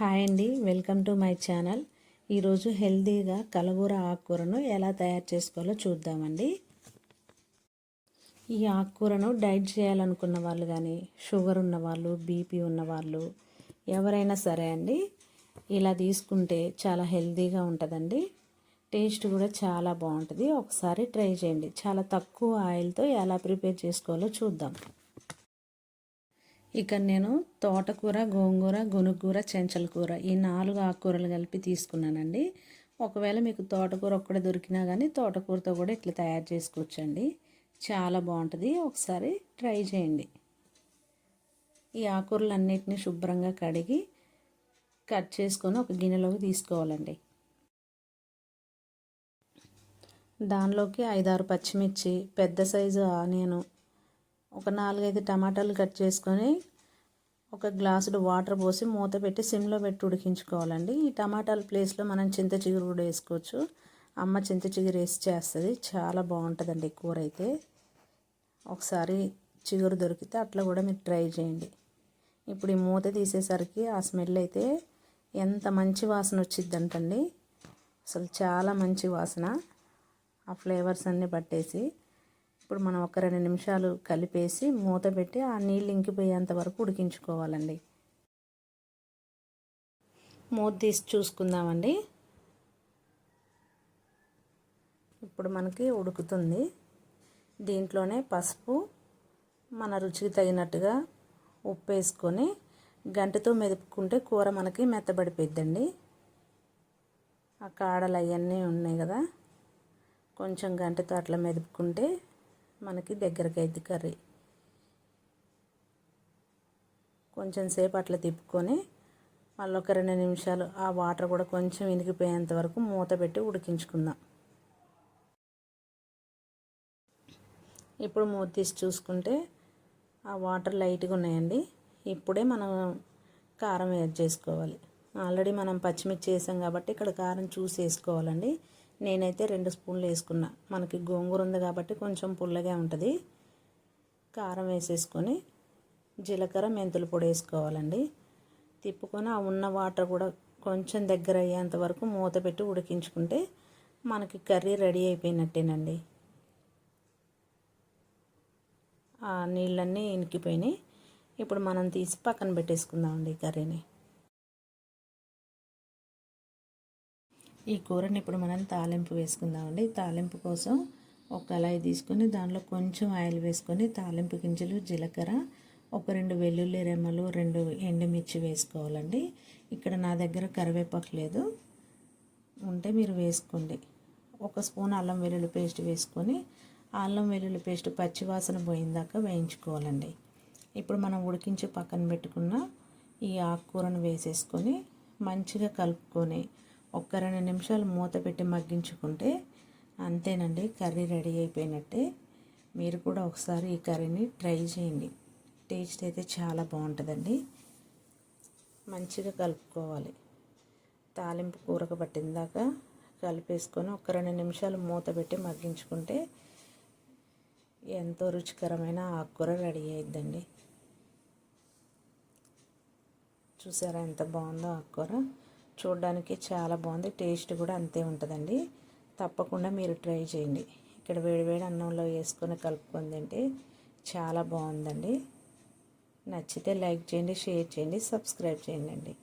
Hi అండి, welcome to my channel. ఈరోజు హెల్తీగా కలగూర ఆకుకూరను ఎలా తయారు చేసుకోవాలో చూద్దామండి. ఈ ఆకుకూరను డైట్ చేయాలనుకున్న వాళ్ళు కానీ, షుగర్ ఉన్నవాళ్ళు, బీపీ ఉన్నవాళ్ళు ఎవరైనా సరే అండి ఇలా తీసుకుంటే చాలా హెల్తీగా ఉంటుందండి. టేస్ట్ కూడా చాలా బాగుంటుంది. ఒకసారి ట్రై చేయండి. చాలా తక్కువ ఆయిల్తో ఎలా ప్రిపేర్ చేసుకోవాలో చూద్దాం. ఇక్కడ నేను తోటకూర, గోంగూర, గొనుగూర, చెంచల కూర ఈ 4 ఆకుకూరలు కలిపి తీసుకున్నానండి. ఒకవేళ మీకు తోటకూర ఒక్కడే దొరికినా కానీ తోటకూరతో కూడా ఇట్లా తయారు చేసుకోవచ్చండి. చాలా బాగుంటుంది. ఒకసారి ట్రై చేయండి. ఈ ఆకుకూరలన్నిటిని శుభ్రంగా కడిగి కట్ చేసుకొని ఒక గిన్నెలోకి తీసుకోవాలండి. దానిలోకి 5-6 పచ్చిమిర్చి, పెద్ద సైజు ఆనియను, ఒక 4-5 టమాటాలు కట్ చేసుకొని ఒక గ్లాసుడు వాటర్ పోసి మూత పెట్టి సిమ్లో పెట్టి ఉడికించుకోవాలండి. ఈ టమాటాల ప్లేస్లో మనం చింత చిగురు కూడా వేసుకోవచ్చు. అమ్మ చింత చిగురు వేసి చేస్తుంది, చాలా బాగుంటుందండి కూర అయితే. ఒకసారి చిగురు దొరికితే అట్లా కూడా మీరు ట్రై చేయండి. ఇప్పుడు ఈ మూత తీసేసరికి ఆ స్మెల్ అయితే ఎంత మంచి వాసన వచ్చిద్దంటండి. అసలు చాలా మంచి వాసన. ఆ ఫ్లేవర్స్ అన్నీ పట్టేసి ఇప్పుడు మనం ఒక 2 నిమిషాలు కలిపేసి మూత పెట్టి ఆ నీళ్ళు ఇంకిపోయేంత వరకు ఉడికించుకోవాలండి. మూత తీసి చూసుకుందామండి. ఇప్పుడు మనకి ఉడుకుతుంది. దీంట్లోనే పసుపు, మన రుచికి తగినట్టుగా ఉప్పు వేసుకొని గంటతో మెదుపుకుంటే కూర మనకి మెత్తబడిపోద్దండి. ఆ కాడలు అవన్నీ ఉన్నాయి కదా, కొంచెం గంటతో అట్లా మెదుపుకుంటే మనకి దగ్గరికి అయింది కర్రీ. కొంచెం సేపు అట్లా తిప్పుకొని మళ్ళీ ఒక 2 నిమిషాలు ఆ వాటర్ కూడా కొంచెం ఇనికిపోయేంత వరకు మూత పెట్టి ఉడికించుకుందాం. ఇప్పుడు మూత తీసి చూసుకుంటే ఆ వాటర్ లైట్గా ఉన్నాయండి. ఇప్పుడే మనం కారం యాడ్ చేసుకోవాలి. ఆల్రెడీ మనం పచ్చిమిర్చి వేసాం కాబట్టి ఇక్కడ కారం చూసి వేసుకోవాలండి. నేనైతే 2 స్పూన్లు వేసుకున్నా. మనకి గోంగూర ఉంది కాబట్టి కొంచెం పుల్లగా ఉంటుంది. కారం వేసేసుకొని జీలకర్ర, మెంతుల పొడి వేసుకోవాలండి. తిప్పుకొని ఆ ఉన్న వాటర్ కూడా కొంచెం దగ్గర అయ్యేంత వరకు మూత పెట్టి ఉడికించుకుంటే మనకి కర్రీ రెడీ అయిపోయినట్టేనండి. ఆ నీళ్ళన్నీ ఇనికిపోయినాయి. ఇప్పుడు మనం తీసి పక్కన పెట్టేసుకుందామండి కర్రీని. ఈ కూరని ఇప్పుడు మనం తాలింపు వేసుకుందామండి. తాలింపు కోసం ఒక కళాయి తీసుకొని దానిలో కొంచెం ఆయిల్ వేసుకొని తాలింపు గింజలు, జీలకర్ర, ఒక 2 వెల్లుల్లి రెమ్మలు, 2 ఎండుమిర్చి వేసుకోవాలండి. ఇక్కడ నా దగ్గర కరివేపాకు లేదు, ఉంటే మీరు వేసుకోండి. 1 స్పూన్ అల్లం వెల్లుల్లి పేస్ట్ వేసుకొని అల్లం వెల్లుల్లి పేస్ట్ పచ్చివాసన పోయిందాకా వేయించుకోవాలండి. ఇప్పుడు మనం ఉడికించి పక్కన పెట్టుకున్న ఈ ఆకుకూరను వేసేసుకొని మంచిగా కలుపుకొని ఒక 2 నిమిషాలు మూత పెట్టి మగ్గించుకుంటే అంతేనండి, కర్రీ రెడీ అయిపోయినట్టే. మీరు కూడా ఒకసారి ఈ కర్రీని ట్రై చేయండి. టేస్ట్ అయితే చాలా బాగుంటుందండి. మంచిగా కలుపుకోవాలి. తాలింపు కూరకు పట్టిందాక కలిపేసుకొని ఒక 2 నిమిషాలు మూత పెట్టి మగ్గించుకుంటే ఎంతో రుచికరమైన ఆకుకూర రెడీ అయిద్దండి. చూసారా ఎంత బాగుందో ఆకుకూర. చూడడానికి చాలా బాగుంది, టేస్ట్ కూడా అంతే ఉంటుందండి. తప్పకుండా మీరు ట్రై చేయండి. ఇక్కడ వేడివేడి అన్నంలో వేసుకొని కలుపుకొని తింటే చాలా బాగుందండి. నచ్చితే లైక్ చేయండి, షేర్ చేయండి, సబ్స్క్రైబ్ చేయండి.